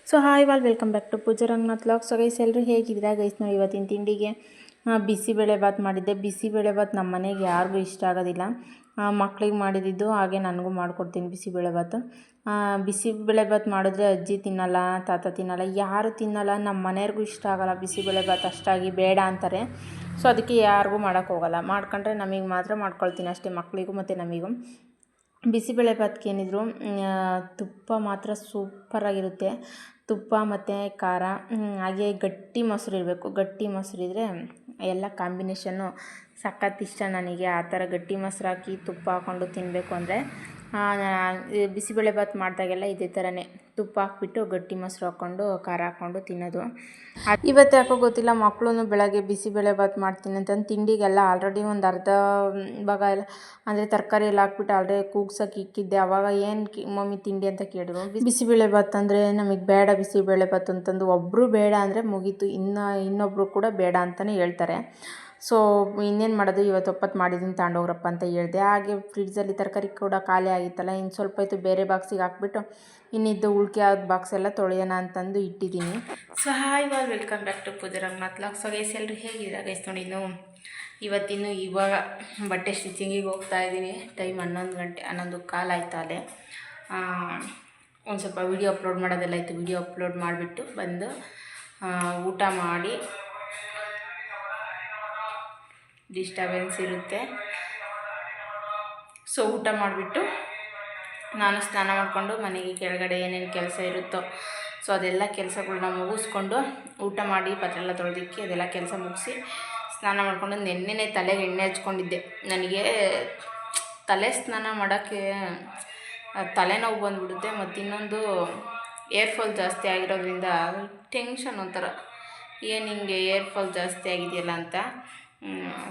So hi welcome back to Pooja Ranganath vlogs. So guys ಎಲ್ಲರೂ ಹೇಗಿದ್ದೀರಾ guys? ನೋಡಿ ಇವತ್ತಿನ ತಿಂಡಿಗೆ ಬಿಸಿಬೇಳೆಭಾತ್ ಮಾಡಿದ್ದೆ. ಬಿಸಿಬೇಳೆಭಾತ್ ನಮ್ಮ ಮನೆಗೆ ಯಾರಿಗೂ ಇಷ್ಟ ಆಗೋದಿಲ್ಲ. ಮಕ್ಳಿಗೆ ಮಾಡಿದ್ದು ಹಾಗೆ ನನಗೂ ಮಾಡಿಕೊಡ್ತೀನಿ ಬಿಸಿಬೇಳೆಭಾತು. ಬಿಸಿಬೇಳೆಭಾತ್ ಮಾಡಿದ್ರೆ ಅಜ್ಜಿ ತಿನ್ನಲ್ಲ, ತಾತ ತಿನ್ನಲ್ಲ, ಯಾರು ತಿನ್ನಲ್ಲ. ನಮ್ಮ ಮನೆಯವ್ರಿಗೂ ಇಷ್ಟ ಆಗೋಲ್ಲ ಬಿಸಿಬೇಳೆಭಾತ್, ಅಷ್ಟಾಗಿ ಬೇಡ ಅಂತಾರೆ. ಸೊ ಅದಕ್ಕೆ ಯಾರಿಗೂ ಮಾಡೋಕ್ಕೋಗಲ್ಲ. ಮಾಡ್ಕೊಂಡ್ರೆ ನಮಗೆ ಮಾತ್ರ ಮಾಡ್ಕೊಳ್ತೀನಿ ಅಷ್ಟೇ, ಮಕ್ಕಳಿಗೂ ಮತ್ತು ನಮಗೂ. ಬಿಸಿಬೇಳೆಭಾತ್ಗೆ ಏನಿದ್ರು ತುಪ್ಪ ಮಾತ್ರ ಸೂಪರಾಗಿರುತ್ತೆ. ತುಪ್ಪ ಮತ್ತು ಖಾರ, ಹಾಗೆ ಗಟ್ಟಿ ಮೊಸರು ಇರಬೇಕು. ಗಟ್ಟಿ ಮೊಸರಿದ್ರೆ ಎಲ್ಲ ಕಾಂಬಿನೇಷನ್ನು ಸಖತ್ ಇಷ್ಟ ನನಗೆ. ಆ ಥರ ಗಟ್ಟಿ ಮೊಸರು ಹಾಕಿ ತುಪ್ಪ ಹಾಕ್ಕೊಂಡು ತಿನ್ನಬೇಕು ಅಂದರೆ ಬಿಸಿಬೇಳೆಭಾತ್ ಮಾಡಿದಾಗೆಲ್ಲ ಇದೇ ಥರನೇ ತುಪ್ಪ ಹಾಕ್ಬಿಟ್ಟು ಗಟ್ಟಿ ಮೊಸರು ಹಾಕ್ಕೊಂಡು ಖಾರ ಹಾಕ್ಕೊಂಡು ತಿನ್ನೋದು. ಇವತ್ತು ಯಾಕೋ ಗೊತ್ತಿಲ್ಲ, ಮಕ್ಕಳು ಬೆಳಗ್ಗೆ ಬಿಸಿಬೇಳೆಭಾತ್ ಮಾಡ್ತೀನಿ ಅಂತಂದು ತಿಂಡಿಗೆಲ್ಲ ಆಲ್ರೆಡಿ ಒಂದು ಅರ್ಧ ಭಾಗ ಎಲ್ಲ ಅಂದರೆ ತರಕಾರಿ ಎಲ್ಲ ಹಾಕ್ಬಿಟ್ಟು ಆಲ್ರೆಡಿ ಕೂಗ್ಸೋಕೆ ಇಕ್ಕಿದ್ದೆ. ಆವಾಗ ಏನು ಮಮ್ಮಿ ತಿಂಡಿ ಅಂತ ಕೇಳಿದ್ರು. ಬಿಸಿಬೇಳೆಭಾತ್ ಅಂದರೆ ನಮಗೆ ಬೇಡ ಬಿಸಿಬೇಳೆಭಾತ್ ಅಂತಂದು ಒಬ್ಬರು ಬೇಡ ಅಂದರೆ ಮುಗೀತು, ಇನ್ನೊಬ್ಬರು ಕೂಡ ಬೇಡ ಅಂತಲೇ ಹೇಳ್ತಾರೆ. ಸೊ ಇನ್ನೇನು ಮಾಡೋದು, ಇವತ್ತು ಒಪ್ಪತ್ತು ಮಾಡಿದ್ದೀನಿ ತಗೊಂಡೋಗ್ರಪ್ಪ ಅಂತ ಹೇಳಿದೆ. ಹಾಗೆ ಫ್ರಿಡ್ಜಲ್ಲಿ ತರಕಾರಿ ಕೂಡ ಖಾಲಿ ಆಗಿತ್ತಲ್ಲ, ಇನ್ನು ಸ್ವಲ್ಪ ಇತ್ತು ಬೇರೆ ಬಾಕ್ಸಿಗೆ ಹಾಕ್ಬಿಟ್ಟು ಇನ್ನಿದ್ದು ಉಳ್ಕೆ ಆದ ಬಾಕ್ಸ್ ಎಲ್ಲ ತೊಳೆಯೋಣ ಅಂತಂದು ಇಟ್ಟಿದ್ದೀನಿ. So hi welcome back to Pooja Ranganath vlogs. So guys ಎಲ್ಲರೂ ಹೇಗಿದ್ದೀರಾ ಗೈಸ್? ನೋಡಿ ಇವಾಗ ಬಟ್ಟೆ ಸ್ಟಿಚಿಂಗಿಗೆ ಹೋಗ್ತಾ ಇದ್ದೀನಿ. ಟೈಮ್ 11:15 ಆಯ್ತು. ಅದೇ ಒಂದು ಸ್ವಲ್ಪ ವೀಡಿಯೋ ಅಪ್ಲೋಡ್ ಮಾಡೋದೆಲ್ಲ ಇತ್ತು. ವೀಡಿಯೋ ಅಪ್ಲೋಡ್ ಮಾಡಿಬಿಟ್ಟು ಬಂದು ಊಟ ಮಾಡಿ, ಡಿಸ್ಟರ್ಬೆನ್ಸ್ ಇರುತ್ತೆ. ಸೊ ಊಟ ಮಾಡಿಬಿಟ್ಟು ನಾನು ಸ್ನಾನ ಮಾಡಿಕೊಂಡು ಮನೆಗೆ ಕೆಳಗಡೆ ಏನೇನು ಕೆಲಸ ಇರುತ್ತೋ ಸೊ ಅದೆಲ್ಲ ಕೆಲಸಗಳನ್ನ ಮುಗಿಸ್ಕೊಂಡು ಊಟ ಮಾಡಿ ಪಾತ್ರೆ ಎಲ್ಲ ತೊಳೆದಿಕ್ಕಿ ಅದೆಲ್ಲ ಕೆಲಸ ಮುಗಿಸಿ ಸ್ನಾನ ಮಾಡಿಕೊಂಡು ನೆನ್ನೆನೇ ತಲೆಗೆ ಎಣ್ಣೆ ಹಚ್ಕೊಂಡಿದ್ದೆ. ನನಗೆ ತಲೆ ಸ್ನಾನ ಮಾಡೋಕ್ಕೆ ತಲೆನೋವು ಬಂದುಬಿಡುತ್ತೆ. ಮತ್ತು ಇನ್ನೊಂದು ಏರ್ ಫಾಲ್ ಜಾಸ್ತಿ ಆಗಿರೋದ್ರಿಂದ ಟೆನ್ಷನ್ ಒಂಥರ, ಏನು ಹಿಂಗೆ ಏರ್ ಫಾಲ್ ಜಾಸ್ತಿ ಆಗಿದೆಯಲ್ಲ ಅಂತ.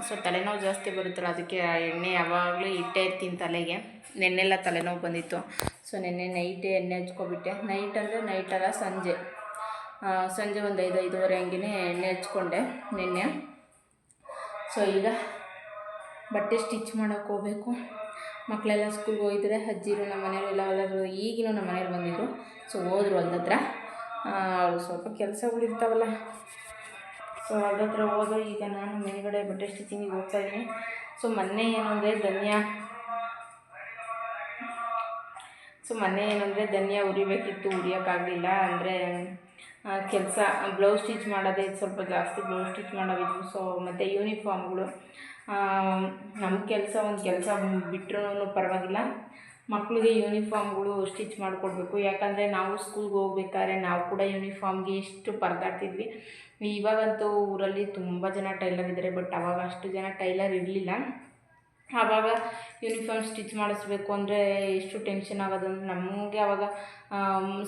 ಸೊ ತಲೆನೋವು ಜಾಸ್ತಿ ಬರುತ್ತಲ್ಲ, ಅದಕ್ಕೆ ಎಣ್ಣೆ ಯಾವಾಗಲೂ ಇಟ್ಟೇ ಇರ್ತೀನಿ ತಲೆಗೆ. ನೆನ್ನೆಲ್ಲ ತಲೆನೋವು ಬಂದಿತ್ತು. ಸೊ ನೆನ್ನೆ ನೈಟೇ ಎಣ್ಣೆ ಹಚ್ಕೊಬಿಟ್ಟೆ. ನೈಟ್ ಅಂದರೆ ನೈಟಲ್ಲ, ಸಂಜೆ ಒಂದು 5-5:30 ಹಂಗೆ ಎಣ್ಣೆ ಹಚ್ಕೊಂಡೆ ನೆನ್ನೆ. ಸೊ ಈಗ ಬಟ್ಟೆ ಸ್ಟಿಚ್ ಮಾಡೋಕ್ಕೆ ಹೋಗಬೇಕು. ಮಕ್ಕಳೆಲ್ಲ ಸ್ಕೂಲ್ಗೆ ಹೋಗಿದ್ರೆ ಅಜ್ಜಿರು ನಮ್ಮ ಮನೆಯವರು ಎಲ್ಲ ಹೊಲದ್ರು, ಈಗಿನೂ ನಮ್ಮ ಮನೆಯವ್ರು ಬಂದಿದ್ರು. ಸೊ ಹೋದ್ರು ಹೊಲ್ದತ್ರ. ಅವ್ರು ಸ್ವಲ್ಪ ಕೆಲಸಗಳಿರ್ತಾವಲ್ಲ, ಸೊ ಹೊಲ್ದತ್ರ ಹೋದ್ರು. ಈಗ ನಾನು ಮೇಲ್ಗಡೆ ಬಟ್ಟೆ ಸ್ಟಿಚಿಂಗಿಗೆ ಹೋಗ್ತಾಯಿದ್ದೀನಿ. ಸೊ ಮೊನ್ನೆ ಏನು ಅಂದರೆ ಧನ್ಯ ಉರಿಬೇಕಿತ್ತು, ಉರಿಯೋಕ್ಕಾಗಲಿಲ್ಲ. ಅಂದರೆ ಕೆಲಸ ಬ್ಲೌಸ್ ಸ್ಟಿಚ್ ಮಾಡೋದೇ ಸ್ವಲ್ಪ ಜಾಸ್ತಿ ಬ್ಲೌಸ್ ಸ್ಟಿಚ್ ಮಾಡೋವಿದ್ವು. ಸೊ ಮತ್ತು ಯೂನಿಫಾರ್ಮ್ಗಳು, ನಮ್ಮ ಒಂದು ಕೆಲಸ ಬಿಟ್ಟರೂ ಪರವಾಗಿಲ್ಲ, ಮಕ್ಕಳಿಗೆ ಯೂನಿಫಾರ್ಮ್ಗಳು ಸ್ಟಿಚ್ ಮಾಡಿಕೊಡ್ಬೇಕು. ಯಾಕಂದರೆ ನಾವು ಸ್ಕೂಲ್ಗೆ ಹೋಗ್ಬೇಕಾದ್ರೆ ನಾವು ಕೂಡ ಯೂನಿಫಾರ್ಮ್ಗೆ ಎಷ್ಟು ಪರದಾಡ್ತಿದ್ವಿ. ಇವಾಗಂತೂ ಊರಲ್ಲಿ ತುಂಬ ಜನ ಟೈಲರ್ ಇದ್ದಾರೆ, ಬಟ್ ಆವಾಗ ಅಷ್ಟು ಜನ ಟೈಲರ್ ಇರಲಿಲ್ಲ. ಆವಾಗ ಯೂನಿಫಾರ್ಮ್ ಸ್ಟಿಚ್ ಮಾಡಿಸ್ಬೇಕು ಅಂದರೆ ಎಷ್ಟು ಟೆನ್ಷನ್ ಆಗೋದು ಅಂದರೆ ನಮಗೆ ಆವಾಗ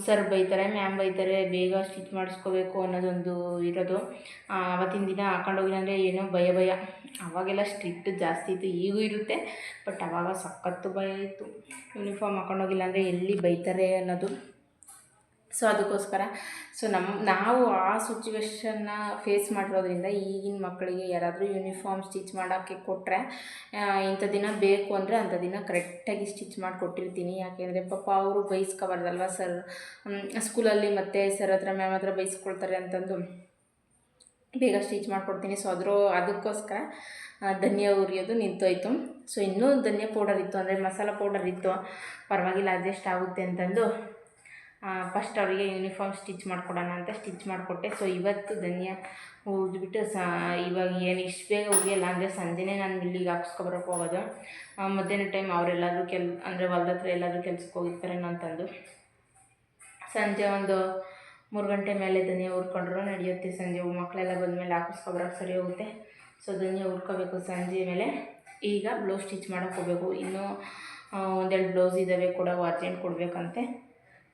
ಸರ್ ಬೈತಾರೆ, ಮ್ಯಾಮ್ ಬೈತಾರೆ, ಬೇಗ ಸ್ಟಿಚ್ ಮಾಡಿಸ್ಕೋಬೇಕು ಅನ್ನೋದೊಂದು ಇರೋದು. ಆವತ್ತಿನ ದಿನ ಹಾಕೊಂಡೋಗಿಲ್ಲ ಅಂದರೆ ಏನೋ ಭಯ. ಆವಾಗೆಲ್ಲ ಸ್ಟ್ರಿಕ್ಟ್ ಜಾಸ್ತಿ ಇತ್ತು, ಈಗೂ ಇರುತ್ತೆ, ಬಟ್ ಆವಾಗ ಸಖತ್ತು ಭಯ ಇತ್ತು. ಯೂನಿಫಾರ್ಮ್ ಹಾಕೊಂಡೋಗಿಲ್ಲ ಅಂದರೆ ಎಲ್ಲಿ ಬೈತಾರೆ ಅನ್ನೋದು. ಸೊ ಅದಕ್ಕೋಸ್ಕರ ನಾವು ಆ ಸಿಚುವೇಶನ್ನ ಫೇಸ್ ಮಾಡಿರೋದ್ರಿಂದ ಈಗಿನ ಮಕ್ಕಳಿಗೆ ಯಾರಾದರೂ ಯೂನಿಫಾರ್ಮ್ ಸ್ಟಿಚ್ ಮಾಡೋಕ್ಕೆ ಕೊಟ್ಟರೆ ಇಂಥ ದಿನ ಬೇಕು ಅಂದರೆ ಅಂಥ ದಿನ ಕರೆಕ್ಟಾಗಿ ಸ್ಟಿಚ್ ಮಾಡಿಕೊಟ್ಟಿರ್ತೀನಿ. ಯಾಕೆಂದರೆ ಪಾಪ ಅವರು ಬೈಸ್ಕೋಬಾರ್ದಲ್ವ ಸರ್ ಸ್ಕೂಲಲ್ಲಿ, ಮತ್ತು ಸರ್ ಹತ್ರ ಮ್ಯಾಮ್ ಹತ್ರ ಬೈಸ್ಕೊಳ್ತಾರೆ ಅಂತಂದು ಬೇಗ ಸ್ಟಿಚ್ ಮಾಡಿಕೊಡ್ತೀನಿ. ಸೊ ಅದಕ್ಕೋಸ್ಕರ ಧನಿಯಾ ಉರಿಯೋದು ನಿಂತೋಯ್ತು. ಸೊ ಇನ್ನೂ ಧನಿಯಾ ಪೌಡರ್ ಇತ್ತು, ಅಂದರೆ ಮಸಾಲ ಪೌಡರ್ ಇತ್ತು, ಪರವಾಗಿಲ್ಲ ಅಡ್ಜಸ್ಟ್ ಆಗುತ್ತೆ ಅಂತಂದು ಫಸ್ಟ್ ಅವರಿಗೆ ಯೂನಿಫಾರ್ಮ್ ಸ್ಟಿಚ್ ಮಾಡಿಕೊಡೋಣ ಅಂತ ಸ್ಟಿಚ್ ಮಾಡಿಕೊಟ್ಟೆ. ಸೊ ಇವತ್ತು ಧನಿಯಾ ಹುರಿದ್ಬಿಟ್ಟು ಇವಾಗ ಏನು ಇಷ್ಟು ಬೇಗ ಉರಿಯಲ್ಲ, ಅಂದರೆ ಸಂಜೆನೇ ನಾನು ಮಿಲ್ಲಿಗೆ ಹಾಕ್ಸ್ಕೊಬರೋಕ್ಕೆ ಹೋಗೋದು. ಮಧ್ಯಾಹ್ನ ಟೈಮ್ ಅವರೆಲ್ಲರೂ ಅಂದರೆ ಹೊಲ್ದತ್ರ ಎಲ್ಲಾದರೂ ಕೆಲ್ಸಕ್ಕೆ ಹೋಗಿರ್ತಾರೇನೋ ಅಂತಂದು ಸಂಜೆ ಒಂದು 3 ಗಂಟೆ ಮೇಲೆ ಧನಿಯಾ ಹುರ್ಕೊಂಡ್ರು ನಡೆಯುತ್ತೆ. ಸಂಜೆ ಮಕ್ಕಳೆಲ್ಲ ಬಂದಮೇಲೆ ಹಾಕಿಸ್ಕೊಬರೋಕ್ಕೆ ಸರಿ ಹೋಗುತ್ತೆ. ಸೊ ಧನಿಯಾ ಹುರ್ಕೋಬೇಕು ಸಂಜೆ ಮೇಲೆ. ಈಗ ಬ್ಲೌಸ್ ಸ್ಟಿಚ್ ಮಾಡೋಕ್ಕೆ ಹೋಗಬೇಕು. ಇನ್ನೂ 1-2 ಬ್ಲೌಸ್ ಇದ್ದಾವೆ, ಕೊಡೋ ಅರ್ಜೆಂಟ್ ಕೊಡಬೇಕಂತೆ.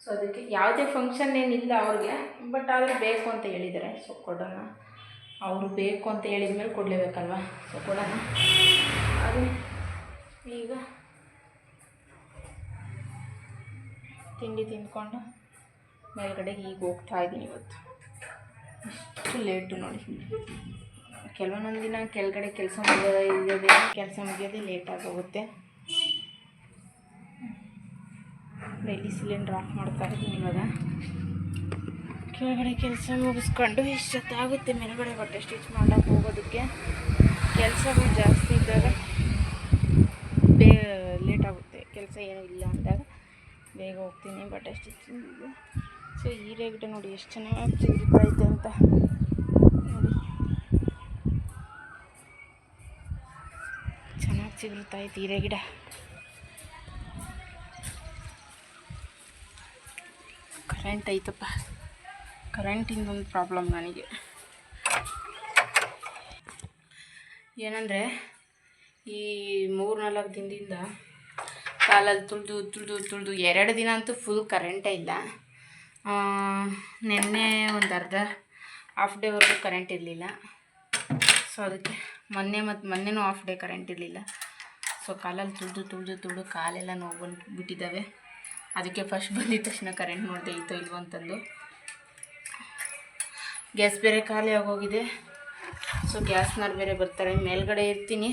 ಸೊ ಅದಕ್ಕೆ ಯಾವುದೇ ಫಂಕ್ಷನ್ ಏನಿಲ್ಲ ಅವ್ರಿಗೆ, ಬಟ್ ಆದರೆ ಬೇಕು ಅಂತ ಹೇಳಿದ್ದಾರೆ. ಸೊ ಕೊಡೋಣ, ಅವರು ಬೇಕು ಅಂತ ಹೇಳಿದ ಮೇಲೆ ಕೊಡಲೇಬೇಕಲ್ವ. ಸೊ ಕೊಡೋಣ. ಅದು ಈಗ ತಿಂಡಿ ತಿಂದ್ಕೊಂಡು ಮೇಲ್ಗಡೆಗೆ ಈಗ ಹೋಗ್ತಾಯಿದ್ದೀನಿ. ಇವತ್ತು ಇಷ್ಟು ಲೇಟು ನೋಡಿ. ಕೆಲವೊಂದೊಂದು ದಿನ ಕೆಳಗಡೆ ಕೆಲಸ ಮುಗಿಯೋದೇ ಲೇಟಾಗಿ ಹೋಗುತ್ತೆ. ಡೈಲಿ ಸಿಲಿಂಡ್ರ್ ಆಫ್ ಮಾಡ್ತಾ ಇದ್ದೀನಿ ಇವಾಗ. ಕೆಳಗಡೆ ಕೆಲಸ ಮುಗಿಸ್ಕೊಂಡು ಇಷ್ಟೊತ್ತಾಗುತ್ತೆ ಮೇಲ್ಗಡೆ ಬಟ್ಟೆ ಸ್ಟಿಚ್ ಮಾಡೋಕ್ಕೆ ಹೋಗೋದಕ್ಕೆ. ಕೆಲಸಗಳು ಜಾಸ್ತಿ ಇದ್ದಾಗ ಬೇಗ ಲೇಟ್ ಆಗುತ್ತೆ, ಕೆಲಸ ಏನೂ ಇಲ್ಲ ಅಂದಾಗ ಬೇಗ ಹೋಗ್ತೀನಿ ಬಟ್ಟೆ ಸ್ಟಿಚಿಂಗಿಗೆ. ಸೊ ಈ ಗಿಡ ನೋಡಿ ಎಷ್ಟು ಚೆನ್ನಾಗಿ ಚಿಗುರುತ್ತೈತೆ ಅಂತ ನೋಡಿ, ಚೆನ್ನಾಗಿ ಚಿಗುರುತ್ತೈತೆ ಹೀರೆ ಗಿಡ. ಕರೆಂಟ್ ಐತಪ್ಪ, ಕರೆಂಟಿಂದೊಂದು ಪ್ರಾಬ್ಲಮ್ ನನಗೆ ಏನಂದರೆ, ಈ 3-4 ದಿನದಿಂದ ಕಾಲಲ್ಲಿ ತುಳಿದು 2 ದಿನ ಅಂತೂ ಫುಲ್ ಕರೆಂಟೇ ಇಲ್ಲ. ನಿನ್ನೆ ಒಂದು ಹಾಫ್ ಡೇವರೆಗೂ ಕರೆಂಟ್ ಇರಲಿಲ್ಲ. ಸೊ ಅದಕ್ಕೆ ಮೊನ್ನೆನೂ ಹಾಫ್ ಡೇ ಕರೆಂಟ್ ಇರಲಿಲ್ಲ. ಸೊ ಕಾಲಲ್ಲಿ ತುಳಿದು ಕಾಲೆಲ್ಲ ನೋವು ಬಂದುಬಿಟ್ಟಿದ್ದಾವೆ. ಅದಕ್ಕೆ ಫಸ್ಟ್ ಬಂದಿದ್ದ ತಕ್ಷಣ ಕರೆಂಟ್ ನೋಡಿದೆ ಇತ್ತೋ ಇಲ್ವೋ ಅಂತಂದು. ಗ್ಯಾಸ್ ಬೇರೆ ಖಾಲಿ ಆಗೋಗಿದೆ. ಸೊ ಗ್ಯಾಸ್ನವ್ರು ಬೇರೆ ಬರ್ತಾರೆ, ಮೇಲ್ಗಡೆ ಇರ್ತೀನಿ,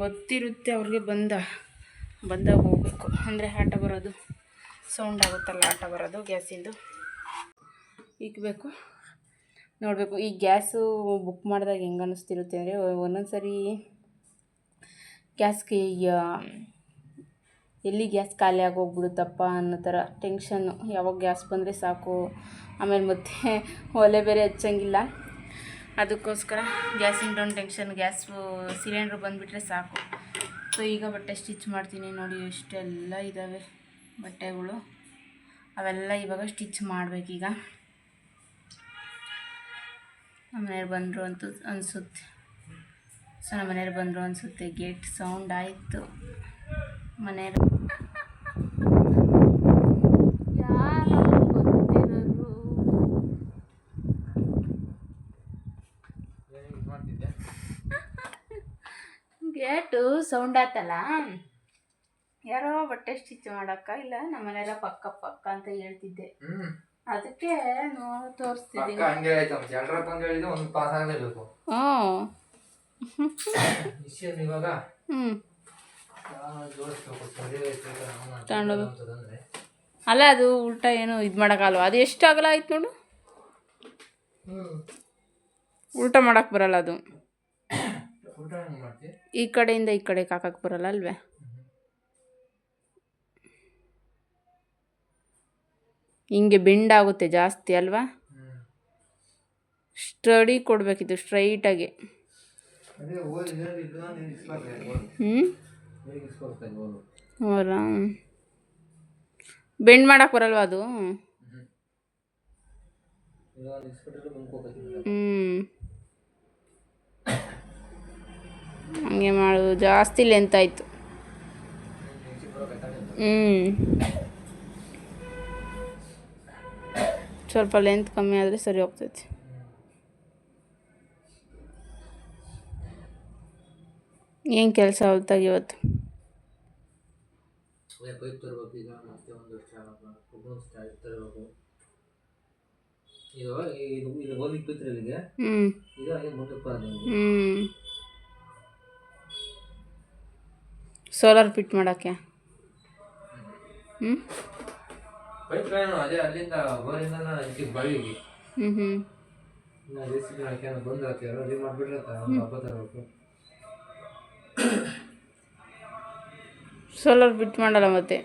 ಗೊತ್ತಿರುತ್ತೆ ಅವ್ರಿಗೆ ಬಂದಾಗ ಹೋಗಬೇಕು. ಅಂದರೆ ಆಟ ಬರೋದು, ಸೌಂಡ್ ಆಗುತ್ತಲ್ಲ ಆಟ ಬರೋದು ಗ್ಯಾಸಿಂದು, ಇಕ್ಬೇಕು ನೋಡಬೇಕು. ಈ ಗ್ಯಾಸು ಬುಕ್ ಮಾಡಿದಾಗ ಹೆಂಗೆ ಅನ್ನಿಸ್ತಿರುತ್ತೆ ಅಂದರೆ, ಒಂದೊಂದು ಸರಿ ಗ್ಯಾಸ್ಗೆ ಎಲ್ಲಿ ಗ್ಯಾಸ್ ಖಾಲಿ ಆಗೋಗ್ಬಿಡುತ್ತಪ್ಪ ಅನ್ನೋ ಥರ ಟೆನ್ಷನ್ನು. ಯಾವಾಗ ಗ್ಯಾಸ್ ಬಂದರೆ ಸಾಕು, ಆಮೇಲೆ ಮತ್ತೆ ಒಲೆ ಬೇರೆ ಹಚ್ಚಂಗಿಲ್ಲ. ಅದಕ್ಕೋಸ್ಕರ ಗ್ಯಾಸಿಂದೊಂದು ಟೆನ್ಷನ್, ಸಿಲಿಂಡ್ರ್ ಬಂದುಬಿಟ್ರೆ ಸಾಕು. ಸೊ ಈಗ ಬಟ್ಟೆ ಸ್ಟಿಚ್ ಮಾಡ್ತೀನಿ ನೋಡಿ, ಎಷ್ಟೆಲ್ಲ ಇದ್ದಾವೆ ಬಟ್ಟೆಗಳು, ಅವೆಲ್ಲ ಇವಾಗ ಸ್ಟಿಚ್ ಮಾಡಬೇಕೀಗ. ನಮ್ಮ ಮನೆಯವ್ರು ಬಂದರು ಅಂತೂ ಅನಿಸುತ್ತೆ. ಸೊ ನಮ್ಮ ಮನೆಯವ್ರು ಬಂದರು ಅನಿಸುತ್ತೆ. ಗೇಟ್ ಸೌಂಡ್ ಆಯಿತು. ಮನೆಯವ್ರು ಯಾರು ಗೊತ್ತಿರೋರು. ಗೇಟು ಸೌಂಡ್ ಆಯ್ತಲ್ಲ, ಯಾರೋ ಬಟ್ಟೆ ಸ್ಟಿಚ್ ಮಾಡೋಕ್ಕ ಇಲ್ಲ ನಮ್ಮ ಮನೆಯಲ್ಲ ಪಕ್ಕ ಅಂತ ಹೇಳ್ತಿದ್ದೆ. ಅದಕ್ಕೆ ತೋರಿಸ್ತಿದ್ದೀನಿ. ಅಲ್ಲ ಅದು ಉಲ್ಟಾ ಏನು ಇದು ಮಾಡೋಕ್ಕಲ್ವ, ಅದು ಎಷ್ಟು ಅಗಲ ಆಯ್ತು ನೋಡು, ಉಲ್ಟಾ ಮಾಡೋಕ್ಕೆ ಬರಲ್ಲ ಅದು. ಈ ಕಡೆಯಿಂದ ಈ ಕಡೆಗೆ ಹಾಕಕ್ಕೆ ಬರಲ್ಲ ಅಲ್ವೇ. ಹಿಂಗೆ ಬೆಂಡ್ ಆಗುತ್ತೆ ಜಾಸ್ತಿ ಅಲ್ವಾ. ಸ್ಟಡಿ ಕೊಡಬೇಕಿತ್ತು ಸ್ಟ್ರೈಟಾಗಿ. ಹೌದಾ, ಬೆಂಡ್ ಮಾಡಕ್ಕೆ ಬರಲ್ವ ಅದು. ಹಂಗೆ ಮಾಡೋದು, ಜಾಸ್ತಿ ಲೆಂತ್ ಆಯಿತು. ಸ್ವಲ್ಪ ಲೆಂತ್ ಕಮ್ಮಿ ಆದರೆ ಸರಿ ಹೋಗ್ತೈತಿ. ಏನು ಕೆಲಸ ಹೊಲ್ತಾಗಿ ಇವತ್ತು? ಸೋಲಾರ್ ಫಿಟ್ ಮಾಡೋಕ್ಕೆ ಸೋಲಾರ್ ಫಿಟ್ ಮಾಡಲ್ಲ ಮತ್ತೆ.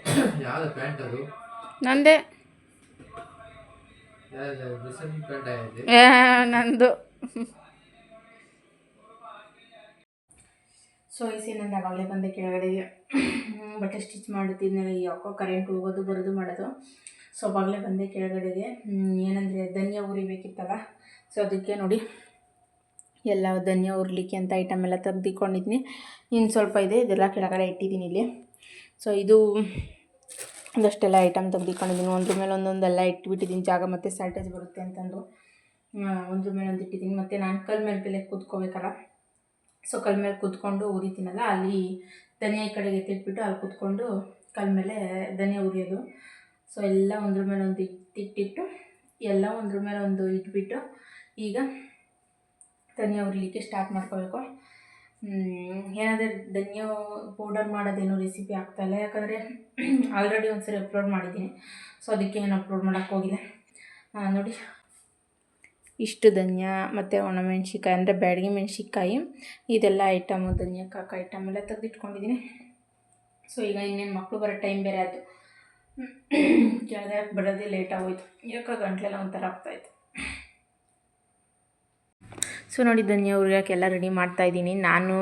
ನಂದೇ ನಂದು. ಸೊ ನಂದು ಆವಾಗಲೇ ಬಂದೆ ಕೆಳಗಡೆಗೆ, ಬಟ್ಟೆ ಸ್ಟಿಚ್ ಮಾಡುತ್ತಿದ್ದರೆ ಯಾಕೋ ಕರೆಂಟ್ ಹೋಗೋದು ಬರೋದು ಮಾಡೋದು. ಸೊ ಆವಾಗಲೇ ಬಂದೆ ಕೆಳಗಡೆಗೆ. ಏನಂದರೆ ಧನಿಯಾ ಉರಿಬೇಕಿತ್ತಲ್ಲ, ಸೊ ಅದಕ್ಕೆ ನೋಡಿ ಎಲ್ಲ ಧನಿಯಾ ಉರ್ಲಿಕ್ಕೆ ಅಂತ ಐಟಮ್ ಎಲ್ಲ ತೆಗೆದುಕೊಂಡಿದ್ದೀನಿ. ಇನ್ನು ಸ್ವಲ್ಪ ಇದೆ, ಇದೆಲ್ಲ ಕೆಳಗಡೆ ಇಟ್ಟಿದ್ದೀನಿ ಇಲ್ಲಿ. ಸೊ ಇದು ಒಂದಷ್ಟೆಲ್ಲ ಐಟಮ್ ತೆಗೆದುಕೊಂಡಿದ್ದೀನಿ, ಒಂದ್ರ ಮೇಲೆ ಒಂದೊಂದೆಲ್ಲ ಇಟ್ಬಿಟ್ಟಿದ್ದೀನಿ. ಜಾಗ ಮತ್ತು ಶಾರ್ಟೇಜ್ ಬರುತ್ತೆ ಅಂತಂದು ಒಂದ್ರ ಮೇಲೆ ಒಂದು ಇಟ್ಟಿದ್ದೀನಿ. ಮತ್ತು ನಾನು ಕಲ್ ಮೇಲೆ ಕೂತ್ಕೋಬೇಕಲ್ಲ, ಸೊ ಕಲ್ ಮೇಲೆ ಕೂತ್ಕೊಂಡು ಉರಿತೀನಲ್ಲ, ಅಲ್ಲಿ ಧನಿಯಾ ಈ ಕಡೆಗೆ ಎತ್ತಿಟ್ಬಿಟ್ಟು ಅಲ್ಲಿ ಕೂತ್ಕೊಂಡು ಕಲ್ ಮೇಲೆ ಧನಿಯಾ ಉರಿಯೋದು. ಸೊ ಎಲ್ಲ ಒಂದ್ರ ಮೇಲೆ ಒಂದು ಇಟ್ಟಿಟ್ಟು ಎಲ್ಲ ಒಂದ್ರ ಮೇಲೆ ಒಂದು ಇಟ್ಬಿಟ್ಟು ಈಗ ಧನಿಯಾ ಉರಿಲಿಕ್ಕೆ ಸ್ಟಾರ್ಟ್ ಮಾಡ್ಕೋಬೇಕು. ಏನಾದರೆ ಧನಿಯಾ ಪೌಡರ್ ಮಾಡೋದೇನೋ ರೆಸಿಪಿ ಆಗ್ತಾಯಿಲ್ಲ, ಯಾಕಂದರೆ ಆಲ್ರೆಡಿ ಒಂದ್ಸರಿ ಅಪ್ಲೋಡ್ ಮಾಡಿದ್ದೀನಿ. ಸೊ ಅದಕ್ಕೆ ಏನು ಅಪ್ಲೋಡ್ ಮಾಡೋಕ್ಕೆ ಹೋಗಿಲ್ಲ. ನೋಡಿ ಇಷ್ಟು ಧನಿಯ ಮತ್ತು ಒಣಮೆಣ್ಸಿಕಾಯಿ ಅಂದರೆ ಬ್ಯಾಡಗಿ ಮೆಣ್ಸಿಕಾಯಿ ಇದೆಲ್ಲ ಐಟಮು ಧನಿಯಾ ಕಾಕ ಐಟಮ್ ಎಲ್ಲ ತೆಗೆದಿಟ್ಕೊಂಡಿದ್ದೀನಿ. ಸೊ ಈಗ ಇನ್ನೇನು ಮಕ್ಕಳು ಬರೋ ಟೈಮ್ ಬೇರೆ ಆಯಿತು. ಕೆಳಗೆ ಬರೋದೇ ಲೇಟ್ ಆಗೋಯ್ತು, ಯಾಕೆ ಗಂಟ್ಲೆಲ್ಲ ಒಂಥರ ಆಗ್ತಾಯಿತ್ತು. ಸೊ ನೋಡಿ ಧನಿಯಾ ಹುರಿಯೋಕ್ಕೆಲ್ಲ ರೆಡಿ ಮಾಡ್ತಾಯಿದ್ದೀನಿ. ನಾನು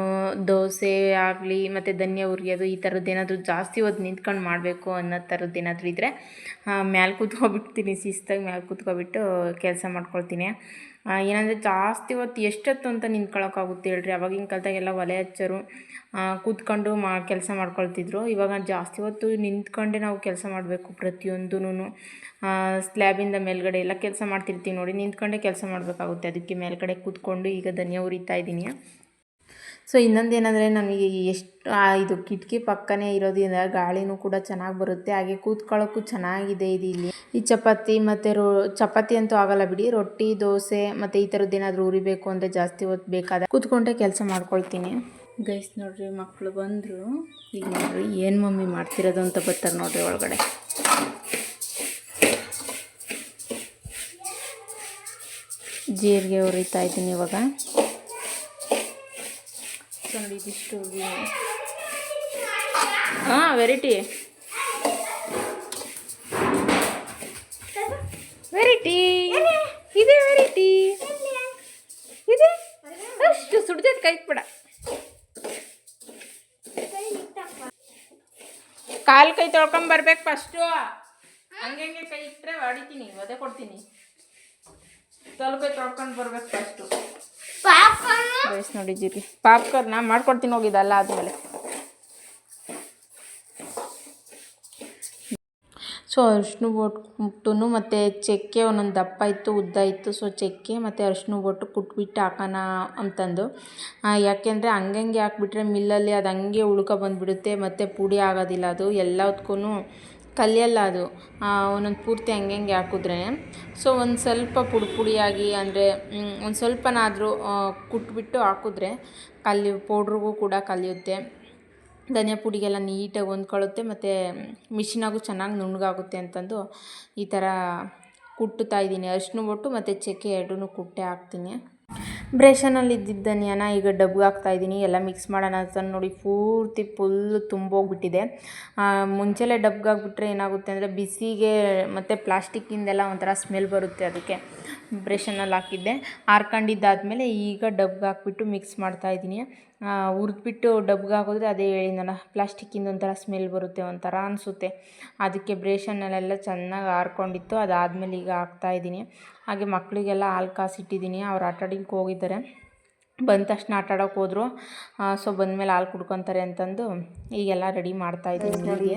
ದೋಸೆ ಆಗಲಿ ಮತ್ತು ಧನಿಯಾ ಹುರಿಯೋದು ಈ ಥರದ್ದು ಏನಾದರೂ ಜಾಸ್ತಿ ಹೊತ್ತು ನಿಂತ್ಕೊಂಡು ಮಾಡಬೇಕು ಅನ್ನೋ ಥರದ್ದು ಏನಾದರೂ ಇದ್ದರೆ ಮ್ಯಾಲೆ ಕೂತ್ಕೊಬಿಡ್ತೀನಿ, ಶಿಸ್ತಾಗಿ ಮ್ಯಾಲೆ ಕೂತ್ಕೊಬಿಟ್ಟು ಕೆಲಸ ಮಾಡ್ಕೊಳ್ತೀನಿ. ಏನಂದರೆ ಜಾಸ್ತಿ ಹೊತ್ತು ಎಷ್ಟೊತ್ತು ಅಂತ ನಿಂತ್ಕೊಳ್ಳೋಕ್ಕಾಗುತ್ತೆ ಹೇಳ್ರಿ. ಆವಾಗಿನ ಕಾಲದಾಗೆಲ್ಲ ಒಲೆ ಹಚ್ಚೋರು ಕೂತ್ಕೊಂಡು ಕೆಲಸ ಮಾಡ್ಕೊಳ್ತಿದ್ರು. ಇವಾಗ ಜಾಸ್ತಿ ಹೊತ್ತು ನಿಂತ್ಕೊಂಡೆ ನಾವು ಕೆಲಸ ಮಾಡಬೇಕು ಪ್ರತಿಯೊಂದೂ. ಸ್ಲ್ಯಾಬಿಂದ ಮೇಲ್ಗಡೆ ಎಲ್ಲ ಕೆಲಸ ಮಾಡ್ತಿರ್ತೀವಿ ನೋಡಿ, ನಿಂತ್ಕೊಂಡೇ ಕೆಲಸ ಮಾಡಬೇಕಾಗುತ್ತೆ. ಅದಕ್ಕೆ ಮೇಲ್ಗಡೆ ಕೂತ್ಕೊಂಡು ಈಗ ಧನಿಯಾ ಹುರಿತಾ ಇದ್ದೀನಿ. ಸೊ ಇನ್ನೊಂದೇನೆಂದರೆ ನನಗೆ ಇದು ಕಿಟಕಿ ಪಕ್ಕನೇ ಇರೋದ್ರಿಂದ ಗಾಳಿನೂ ಕೂಡ ಚೆನ್ನಾಗಿ ಬರುತ್ತೆ, ಹಾಗೆ ಕೂತ್ಕೊಳ್ಳೋಕ್ಕೂ ಚೆನ್ನಾಗಿದೆ ಇದು. ಇಲ್ಲಿ ಈ ಚಪಾತಿ ಮತ್ತು ಚಪಾತಿ ಅಂತೂ ಆಗಲ್ಲ ಬಿಡಿ, ರೊಟ್ಟಿ ದೋಸೆ ಮತ್ತು ಈ ಥರದ್ದು ಏನಾದರೂ ಉರಿಬೇಕು ಅಂದರೆ ಜಾಸ್ತಿ ಹೊತ್ತು ಬೇಕಾದ ಕೂತ್ಕೊಂಡೆ ಕೆಲಸ ಮಾಡ್ಕೊಳ್ತೀನಿ. ಗೈಸ್ ನೋಡ್ರಿ ಮಕ್ಕಳು ಬಂದರು. ಈಗ ನೋಡ್ರಿ ಏನು ಮಮ್ಮಿ ಮಾಡ್ತಿರೋದು ಅಂತ ಬರ್ತಾರೆ ನೋಡ್ರಿ ಒಳಗಡೆ. ಜೀರಿಗೆ ಹುರಿತಾ ಇದ್ದೀನಿ ಇವಾಗ. ನೋಡಿ ಇದಿಷ್ಟು ವೆರೈಟಿ ಇದೆ, ವೆರೈಟಿ ಇದೆ. ಅಷ್ಟು ಸುಡ್ದೈತೆ ಕೈ ಬಿಡ, ಕಾಲು ಕೈ ತೊಳ್ಕೊಂಬರ್ಬೇಕು ಫಸ್ಟು. ಹಂಗೆ ಕೈ ಇಟ್ಟರೆ ಹೊಡಿತೀನಿ, ಒದೆ ಕೊಡ್ತೀನಿ. ಕಾಲು ಕೈ ತೊಳ್ಕೊಂಡು ಬರ್ಬೇಕು ಫಸ್ಟು. ವಯಸ್ಸು ನೋಡಿ ಜೀರಿ ಪಾಪ್ಕಾರ್ನ ಮಾಡ್ಕೊಡ್ತೀನಿ ಹೋಗಿದ್ದಲ್ಲ ಆದಮೇಲೆ. ಸೊ ಅರಿಶಿನ ಬೊಟ್ಟು ಮತ್ತು ಚಕ್ಕೆ ಒಂದೊಂದು ದಪ್ಪ ಇತ್ತು ಉದ್ದ ಇತ್ತು. ಸೊ ಚಕ್ಕೆ ಮತ್ತು ಅರಿಶಿನ ಬೊಟ್ಟು ಕುಟ್ಬಿಟ್ಟು ಹಾಕೋಣ ಅಂತಂದು. ಯಾಕೆಂದರೆ ಹಂಗಂಗೆ ಹಾಕ್ಬಿಟ್ರೆ ಮಿಲ್ಲಲ್ಲಿ ಅದು ಹಂಗೆ ಉಳ್ಕೊ ಬಂದುಬಿಡುತ್ತೆ ಮತ್ತು ಪುಡಿ ಆಗೋದಿಲ್ಲ. ಅದು ಎಲ್ಲದಕ್ಕೂ ಕಲಿಯಲ್ಲ ಅದು, ಒಂದೊಂದು ಪೂರ್ತಿ ಹಂಗೆ ಹಾಕಿದ್ರೆ. ಸೊ ಒಂದು ಸ್ವಲ್ಪ ಪುಡಿಯಾಗಿ ಅಂದರೆ ಒಂದು ಸ್ವಲ್ಪನಾದರೂ ಕುಟ್ಬಿಟ್ಟು ಹಾಕಿದ್ರೆ ಪೌಡ್ರಿಗೂ ಕೂಡ ಕಲಿಯುತ್ತೆ. ಧನಿಯಾ ಪುಡಿಗೆಲ್ಲ ನೀಟಾಗಿ ಹೊಂದ್ಕೊಳ್ಳುತ್ತೆ ಮತ್ತು ಮಿಷಿನಾಗೂ ಚೆನ್ನಾಗಿ ನುಣ್ಣಗಾಗುತ್ತೆ ಅಂತಂದು ಈ ಥರ ಕುಟ್ಟುತ್ತಾ ಇದ್ದೀನಿ. ಅರಿಶಿನ ಬೊಟ್ಟು ಮತ್ತು ಚಕ್ಕೆ ಎರಡೂ ಕುಟ್ಟೆ ಹಾಕ್ತೀನಿ. ಬ್ರೇಷನಲ್ಲಿ ಇದ್ದಿದ್ದ ಧನಿಯಾನ ಈಗ ಡಬ್ಗೆ ಹಾಕ್ತಾಯಿದ್ದೀನಿ. ಎಲ್ಲ ಮಿಕ್ಸ್ ಮಾಡೋಣ ಅಂತ ನೋಡಿ ಪೂರ್ತಿ ಫುಲ್ಲು ತುಂಬೋಗ್ಬಿಟ್ಟಿದೆ. ಮುಂಚೆಲೇ ಡಬ್ಗೆ ಹಾಕ್ಬಿಟ್ರೆ ಏನಾಗುತ್ತೆ ಅಂದರೆ ಬಿಸಿಗೆ ಮತ್ತು ಪ್ಲಾಸ್ಟಿಕ್ಕಿಂದೆಲ್ಲ ಒಂಥರ ಸ್ಮೆಲ್ ಬರುತ್ತೆ. ಅದಕ್ಕೆ ಬ್ರೇಷನಲ್ಲಿ ಹಾಕಿದ್ದೆ. ಆರ್ಕೊಂಡಿದ್ದಾದಮೇಲೆ ಈಗ ಡಬ್ಗೆ ಹಾಕ್ಬಿಟ್ಟು ಮಿಕ್ಸ್ ಮಾಡ್ತಾಯಿದ್ದೀನಿ. ಹುರಿದ್ಬಿಟ್ಟು ಡಬ್ಗೆ ಹಾಕಿದ್ರೆ ಅದೇ ಹೇಳಿದ್ನಲ್ಲ, ಪ್ಲಾಸ್ಟಿಕ್ಕಿಂದ ಒಂಥರ ಸ್ಮೆಲ್ ಬರುತ್ತೆ, ಒಂಥರ ಅನಿಸುತ್ತೆ. ಅದಕ್ಕೆ ಬ್ರೇಷನ್ನಲ್ಲೆಲ್ಲ ಚೆನ್ನಾಗಿ ಆರ್ಕೊಂಡಿತ್ತು. ಅದಾದಮೇಲೆ ಈಗ ಹಾಕ್ತಾಯಿದ್ದೀನಿ. ಹಾಗೆ ಮಕ್ಕಳಿಗೆಲ್ಲ ಹಾಲು ಕಾಸಿಟ್ಟಿದ್ದೀನಿ. ಅವ್ರು ಆಟಾಡಲಿಕ್ಕೆ ಹೋಗಿದ್ದಾರೆ. ಬಂದ ತಕ್ಷಣ ಆಟಾಡೋಕೆ ಹೋದರು. ಸೊ ಬಂದಮೇಲೆ ಹಾಲು ಕುಡ್ಕೊತಾರೆ ಅಂತಂದು ಈಗೆಲ್ಲ ರೆಡಿ ಮಾಡ್ತಾಯಿದ್ದೀನಿ. ನೋಡಿ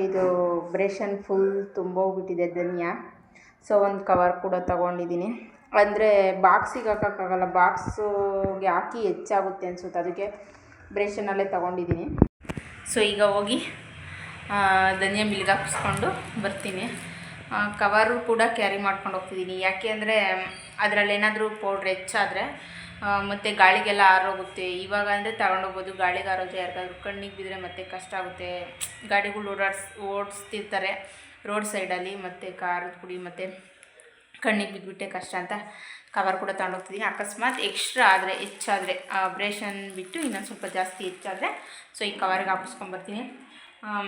ಇದು ಬ್ರೇಷನ್ ಫುಲ್ ತುಂಬೋಗ್ಬಿಟ್ಟಿದೆ ಧನಿಯಾ. ಸೊ ಒಂದು ಕವರ್ ಕೂಡ ತೊಗೊಂಡಿದ್ದೀನಿ. ಅಂದರೆ ಬಾಕ್ಸಿಗೆ ಹಾಕೋಕ್ಕಾಗಲ್ಲ, ಬಾಕ್ಸಿಗೆ ಹಾಕಿ ಹೆಚ್ಚಾಗುತ್ತೆ ಅನಿಸುತ್ತೆ, ಅದಕ್ಕೆ ಬ್ರೇಷನಲ್ಲೇ ತೊಗೊಂಡಿದ್ದೀನಿ. ಸೊ ಈಗ ಹೋಗಿ ಧನಿಯಾ ಮಿಲ್ಗೆ ಹಾಕಿಸ್ಕೊಂಡು ಬರ್ತೀನಿ. ಕವರು ಕೂಡ ಕ್ಯಾರಿ ಮಾಡ್ಕೊಂಡು ಹೋಗ್ತಿದ್ದೀನಿ. ಯಾಕೆ ಅಂದರೆ ಅದರಲ್ಲೇನಾದರೂ ಪೌಡ್ರ್ ಹೆಚ್ಚಾದರೆ ಮತ್ತು ಗಾಳಿಗೆಲ್ಲ ಆರೋಗುತ್ತೆ. ಇವಾಗ ಅಂದರೆ ತಗೊಂಡೋಗ್ಬೋದು, ಗಾಳಿಗೆ ಆರೋದ್ರೆ ಯಾರಿಗಾದ್ರೂ ಕಣ್ಣಿಗೆ ಬಿದ್ದರೆ ಮತ್ತೆ ಕಷ್ಟ ಆಗುತ್ತೆ. ಗಾಡಿಗಳು ಓಡಿಸ್ತಿರ್ತಾರೆ ರೋಡ್ ಸೈಡಲ್ಲಿ, ಮತ್ತು ಖಾರದ ಪುಡಿ ಮತ್ತು ಕಣ್ಣಿಗೆ ಬಿದ್ದುಬಿಟ್ಟೆ ಕಷ್ಟ ಅಂತ ಕವರ್ ಕೂಡ ತಗೊಂಡೋಗ್ತಿದ್ದೀನಿ. ಅಕಸ್ಮಾತ್ ಎಕ್ಸ್ಟ್ರಾ ಆದರೆ ಹೆಚ್ಚಾದರೆ ಬ್ರೇಷನ್ ಬಿಟ್ಟು ಇನ್ನೊಂದು ಸ್ವಲ್ಪ ಜಾಸ್ತಿ ಹೆಚ್ಚಾದರೆ ಸೊ ಈ ಕವರ್ಗೆ ಹಾಕಿಸ್ಕೊಂಬರ್ತೀನಿ.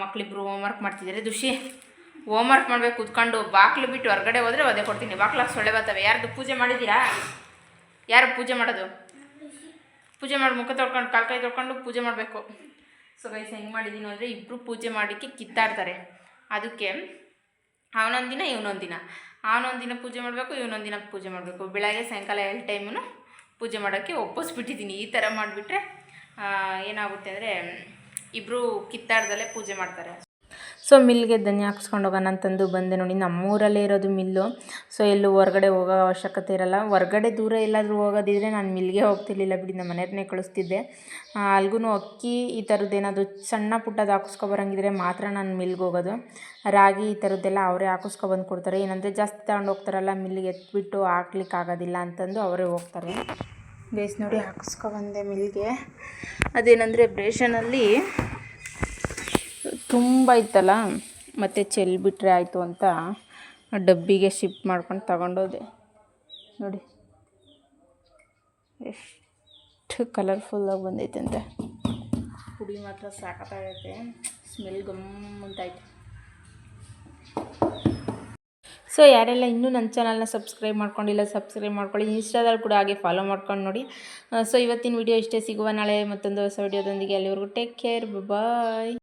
ಮಕ್ಕಳಿಬ್ರು ಹೋಮ್ವರ್ಕ್ ಮಾಡ್ತಿದ್ದಾರೆ. ದುಷಿ ಹೋಮ್ವರ್ಕ್ ಮಾಡಬೇಕು ಕೂತ್ಕೊಂಡು. ಬಾಕ್ಲು ಬಿಟ್ಟು ಹೊರಗಡೆ ಹೋದರೆ ಒದೆ ಕೊಡ್ತೀನಿ. ಬಾಕ್ಲಾಗ ಸೊಳ್ಳೆ ಬರ್ತವೆ. ಯಾರ್ದು ಪೂಜೆ ಮಾಡಿದ್ದೀರಾ? ಯಾರು ಪೂಜೆ ಮಾಡೋದು? ಪೂಜೆ ಮಾಡಿ ಮುಖ ತೊಳ್ಕೊಂಡು ಕಾಲು ಕೈ ತೊಳ್ಕೊಂಡು ಪೂಜೆ ಮಾಡಬೇಕು. ಸೊ ಗೈಸ್ ಹೆಂಗೆ ಮಾಡಿದ್ದೀನಿ ಅಂದರೆ ಇಬ್ಬರು ಪೂಜೆ ಮಾಡೋಕ್ಕೆ ಕಿತ್ತಾಡ್ತಾರೆ. ಅದಕ್ಕೆ ಅವನೊಂದು ದಿನ ಇವನೊಂದು ದಿನ, ಅವನೊಂದು ದಿನ ಪೂಜೆ ಮಾಡಬೇಕು, ಇವನೊಂದು ದಿನ ಪೂಜೆ ಮಾಡಬೇಕು. ಬೆಳಗ್ಗೆ ಸಾಯಂಕಾಲ 2 ಟೈಮು ಪೂಜೆ ಮಾಡೋಕ್ಕೆ ಒಪ್ಪಿಸ್ಬಿಟ್ಟಿದ್ದೀನಿ. ಈ ಥರ ಮಾಡಿಬಿಟ್ರೆ ಏನಾಗುತ್ತೆ ಅಂದರೆ ಇಬ್ಬರು ಕಿತ್ತಾಡ್ದಲ್ಲೇ ಪೂಜೆ ಮಾಡ್ತಾರೆ. ಸೊ ಮಿಲ್ಗೆ ಧನಿಯಾ ಹಾಕ್ಸ್ಕೊಂಡು ಹೋಗೋಣ ಅಂತಂದು ಬಂದೆ ನೋಡಿ. ನಮ್ಮೂರಲ್ಲೇ ಇರೋದು ಮಿಲ್ಲು. ಸೊ ಎಲ್ಲೂ ಹೊರಗಡೆ ಹೋಗೋ ಅವಶ್ಯಕತೆ ಇರೋಲ್ಲ. ಹೊರಗಡೆ ದೂರ ಎಲ್ಲಾದರೂ ಹೋಗೋದಿದ್ರೆ ನಾನು ಮಿಲ್ಗೆ ಹೋಗ್ತಿರ್ಲಿಲ್ಲ ಬಿಡಿ, ನಮ್ಮ ಮನೆಯವ್ರನ್ನೇ ಕಳಿಸ್ತಿದ್ದೆ. ಅಲ್ಗೂ ಅಕ್ಕಿ ಈ ಥರದ್ದು ಏನಾದರೂ ಸಣ್ಣ ಪುಟ್ಟದ್ದು ಹಾಕಿಸ್ಕೊಬರಂಗಿದ್ರೆ ಮಾತ್ರ ನಾನು ಮಿಲ್ಗೆ ಹೋಗೋದು. ರಾಗಿ ಈ ಥರದ್ದೆಲ್ಲ ಅವರೇ ಹಾಕಿಸ್ಕೊಬಂದು ಕೊಡ್ತಾರೆ. ಏನಂದರೆ ಜಾಸ್ತಿ ತಗೊಂಡು ಹೋಗ್ತಾರಲ್ಲ ಮಿಲ್ಗೆ, ಎತ್ಬಿಟ್ಟು ಹಾಕ್ಲಿಕ್ಕೆ ಆಗೋದಿಲ್ಲ ಅಂತಂದು ಅವರೇ ಹೋಗ್ತಾರೆ. ಬೇಸ್ ನೋಡಿ ಹಾಕಿಸ್ಕೊಬಂದೆ ಮಿಲ್ಗೆ. ಅದೇನೆಂದರೆ ಬ್ರೇಷನಲ್ಲಿ ತುಂಬ ಇತ್ತಲ್ಲ, ಮತ್ತು ಚೆಲ್ಬಿಟ್ರೆ ಆಯಿತು ಅಂತ ಡಬ್ಬಿಗೆ ಶಿಫ್ಟ್ ಮಾಡ್ಕೊಂಡು ತಗೊಂಡೋದೆ. ನೋಡಿ ಎಷ್ಟು ಕಲರ್ಫುಲ್ಲಾಗಿ ಬಂದೈತೆ ಅಂತೆ. ಪುಡಿ ಮಾತ್ರ ಸಾಕತ್ತಾಗೈತೆ, ಸ್ಮೆಲ್ ಗಮ್ ಅಂತೈತೆ. ಸೊ ಯಾರೆಲ್ಲ ಇನ್ನೂ ನನ್ನ ಚಾನಲ್ನ ಸಬ್ಸ್ಕ್ರೈಬ್ ಮಾಡ್ಕೊಂಡಿಲ್ಲ ಸಬ್ಸ್ಕ್ರೈಬ್ ಮಾಡ್ಕೊಳ್ಳಿ. ಇನ್ಸ್ಟಾದಲ್ಲಿ ಕೂಡ ಹಾಗೆ ಫಾಲೋ ಮಾಡ್ಕೊಂಡು ನೋಡಿ. ಸೊ ಇವತ್ತಿನ ವಿಡಿಯೋ ಇಷ್ಟೇ. ಸಿಗುವ ನಾಳೆ ಮತ್ತೊಂದು ಹೊಸ ವಿಡಿಯೋದೊಂದಿಗೆ. ಅಲ್ಲಿವರೆಗೂ ಟೇಕ್ ಕೇರ್, ಬಾಯ್.